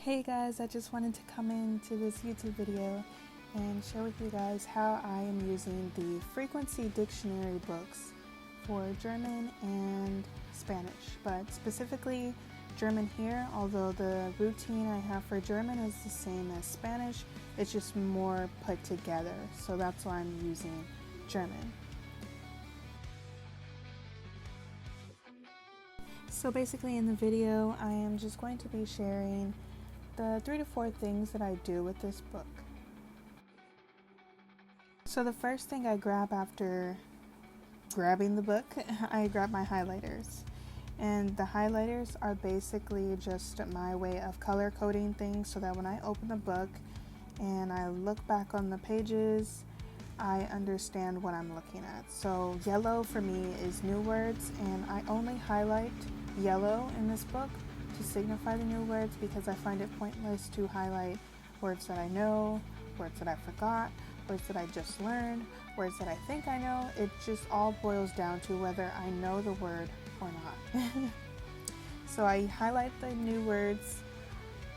Hey guys, I just wanted to come into this YouTube video and share with you guys how I am using the frequency dictionary books for German and Spanish, but specifically German here, although the routine I have for German is the same as Spanish, it's just more put together, so that's why I'm using German. So basically in the video, I am just going to be sharing the 3 to 4 things that I do with this book. So the first thing I grab after grabbing the book, I grab my highlighters. And the highlighters are basically just my way of color coding things so that when I open the book and I look back on the pages, I understand what I'm looking at. So yellow for me is new words, and I only highlight yellow in this book to signify the new words because I find it pointless to highlight words that I know, words that I forgot, words that I just learned, words that I think I know. It just all boils down to whether I know the word or not. So I highlight the new words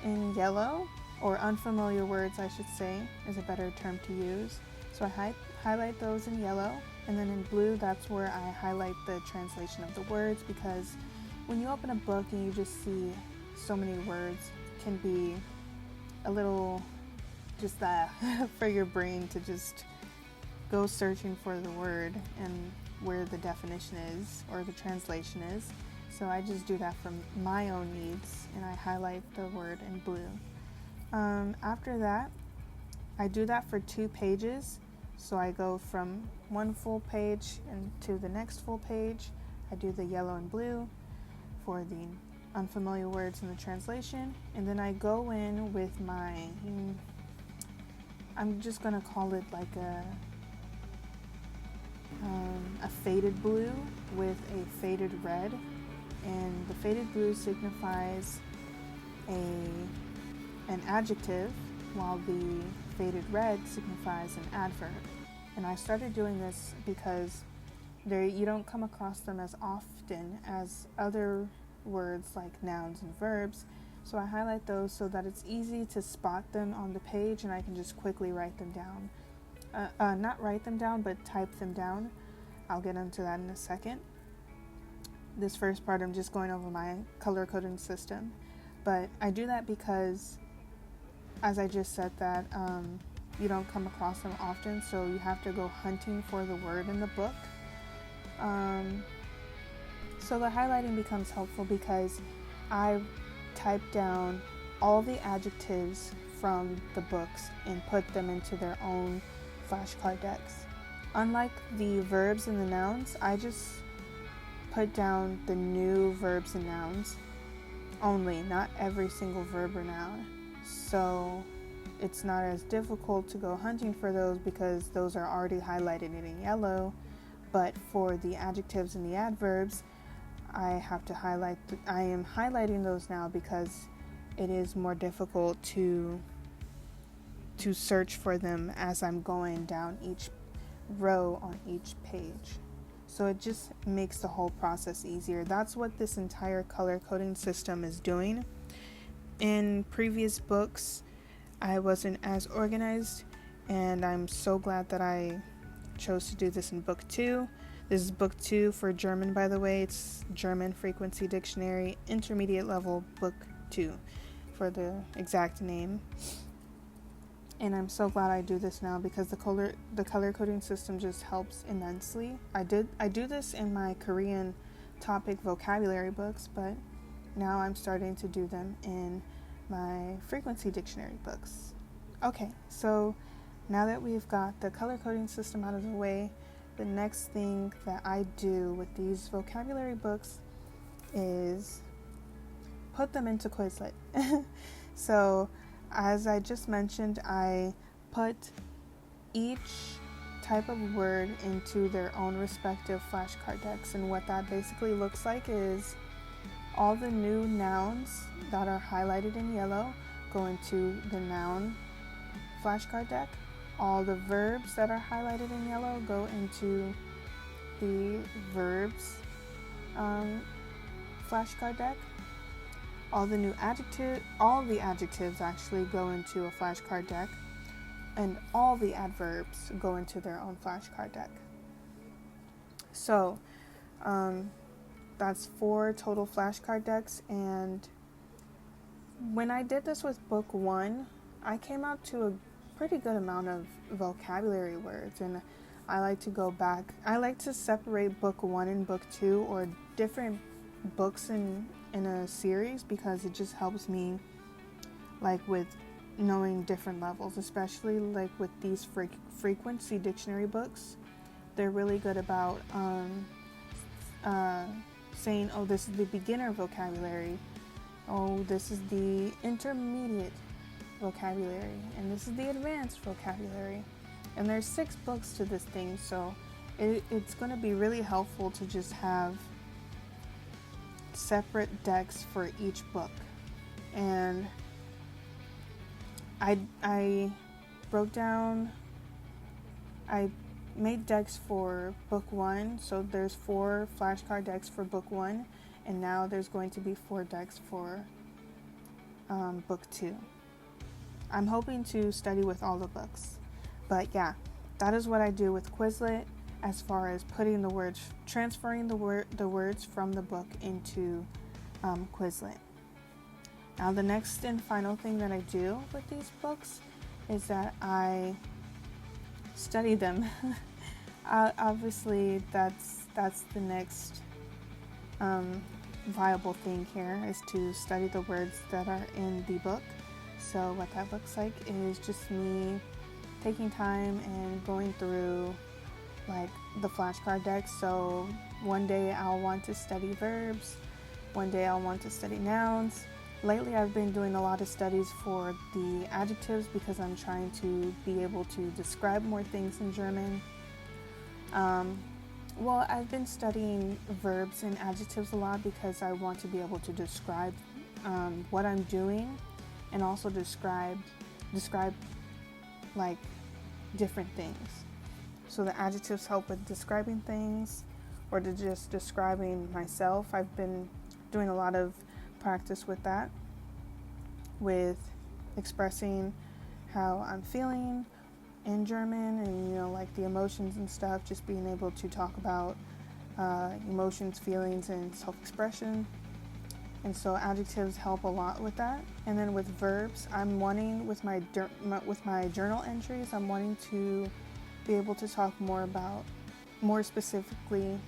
in yellow, or unfamiliar words I should say is a better term to use. So I highlight those in yellow, and then in blue that's where I highlight the translation of the words, because when you open a book and you just see so many words, it can be a little just that for your brain to just go searching for the word and where the definition is or the translation is. So I just do that for my own needs, and I highlight the word in blue. After that, I do that for 2 pages. So I go from one full page and to the next full page. I do the yellow and blue for the unfamiliar words in the translation, and then I go in with my, I'm just gonna call it like a faded blue with a faded red, and the faded blue signifies an adjective, while the faded red signifies an adverb. And I started doing this because you don't come across them as often as other words like nouns and verbs, so I highlight those so that it's easy to spot them on the page and I can just quickly write them down. Not write them down, but type them down. I'll get into that in a second. This first part I'm just going over my color coding system, but I do that because, as I just said, that you don't come across them often, so you have to go hunting for the word in the book. So the highlighting becomes helpful because I type down all the adjectives from the books and put them into their own flashcard decks. Unlike the verbs and the nouns, I just put down the new verbs and nouns only, not every single verb or noun. So it's not as difficult to go hunting for those because those are already highlighted in yellow. But for the adjectives and the adverbs, I have to highlight. I am highlighting those now because it is more difficult to search for them as I'm going down each row on each page. So it just makes the whole process easier. That's what this entire color coding system is doing. In previous books, I wasn't as organized, and I'm so glad that I chose to do this in book 2. This is book 2 for German, by the way. It's German Frequency Dictionary, Intermediate Level, book 2 for the exact name. And I'm so glad I do this now because the color coding system just helps immensely. I do this in my Korean topic vocabulary books, but now I'm starting to do them in my frequency dictionary books. Okay, so now that we've got the color coding system out of the way, the next thing that I do with these vocabulary books is put them into Quizlet. So, as I just mentioned, I put each type of word into their own respective flashcard decks, and what that basically looks like is all the new nouns that are highlighted in yellow go into the noun flashcard deck. All the verbs that are highlighted in yellow go into the verbs flashcard deck. All the adjectives actually go into a flashcard deck, and all the adverbs go into their own flashcard deck. So that's 4 total flashcard decks, and when I did this with book 1, I came out to a pretty good amount of vocabulary words, and I like to go back. I like to separate book 1 and book 2, or different books in a series, because it just helps me, like, with knowing different levels, especially like with these frequency dictionary books. They're really good about saying, oh, this is the beginner vocabulary, oh, this is the intermediate vocabulary, and this is the advanced vocabulary. And there's 6 books to this thing, so it's going to be really helpful to just have separate decks for each book. And I broke down, I made decks for book 1, so there's 4 flashcard decks for book 1, and now there's going to be 4 decks for book 2. I'm hoping to study with all the books, but yeah, that is what I do with Quizlet as far as putting the words, transferring the words from the book into Quizlet. Now the next and final thing that I do with these books is that I study them. Obviously, that's the next viable thing here, is to study the words that are in the book. So what that looks like is just me taking time and going through like the flashcard deck. So one day I'll want to study verbs, one day I'll want to study nouns. Lately I've been doing a lot of studies for the adjectives, because I'm trying to be able to describe more things in German. Well, I've been studying verbs and adjectives a lot because I want to be able to describe what I'm doing, and also describe like different things. So the adjectives help with describing things, or to just describing myself. I've been doing a lot of practice with that, with expressing how I'm feeling in German, and like the emotions and stuff, just being able to talk about emotions, feelings, and self-expression. And so adjectives help a lot with that. And then with verbs, I'm wanting, with my journal entries, I'm wanting to be able to talk more specifically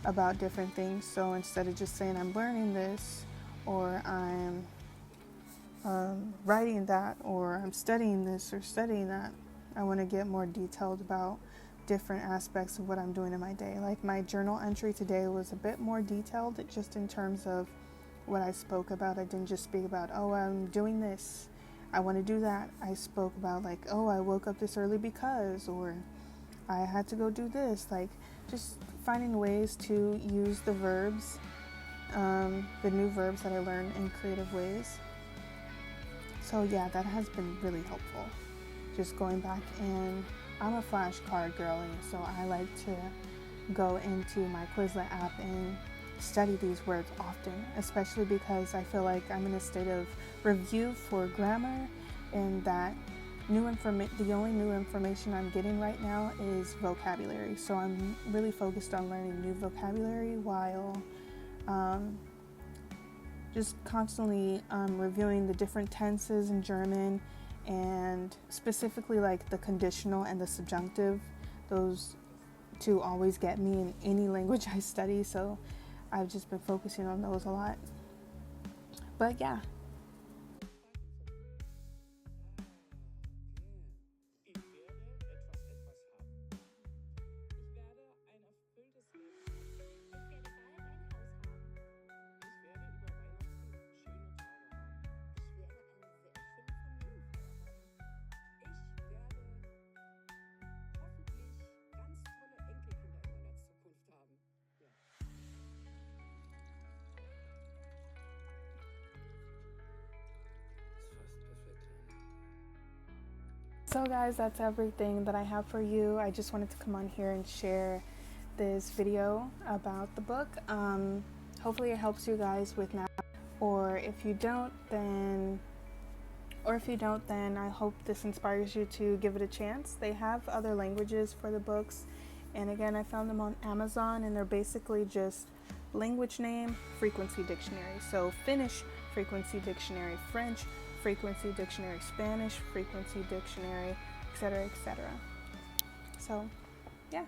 about different things. So instead of just saying I'm learning this, or I'm writing that, or I'm studying this or studying that, I want to get more detailed about different aspects of what I'm doing in my day. Like my journal entry today was a bit more detailed, just in terms of what I spoke about. I didn't just speak about, oh, I'm doing this, I want to do that. I spoke about like, oh, I woke up this early because, or I had to go do this. Like just finding ways to use the verbs, the new verbs that I learned in creative ways. So yeah, that has been really helpful. Just going back, and I'm a flashcard girly, so I like to go into my Quizlet app and study these words often, especially because I feel like I'm in a state of review for grammar, and that the only new information I'm getting right now is vocabulary. So I'm really focused on learning new vocabulary while just constantly reviewing the different tenses in German, and specifically like the conditional and the subjunctive. Those two always get me in any language I study, so I've just been focusing on those a lot. But yeah. So guys, that's everything that I have for you. I just wanted to come on here and share this video about the book. Hopefully it helps you guys with Or if you don't, then I hope this inspires you to give it a chance. They have other languages for the books, and again, I found them on Amazon, and they're basically just language name, frequency dictionary. So Finnish, frequency dictionary, French, frequency dictionary, Spanish, frequency dictionary, etc., etc. So, yeah.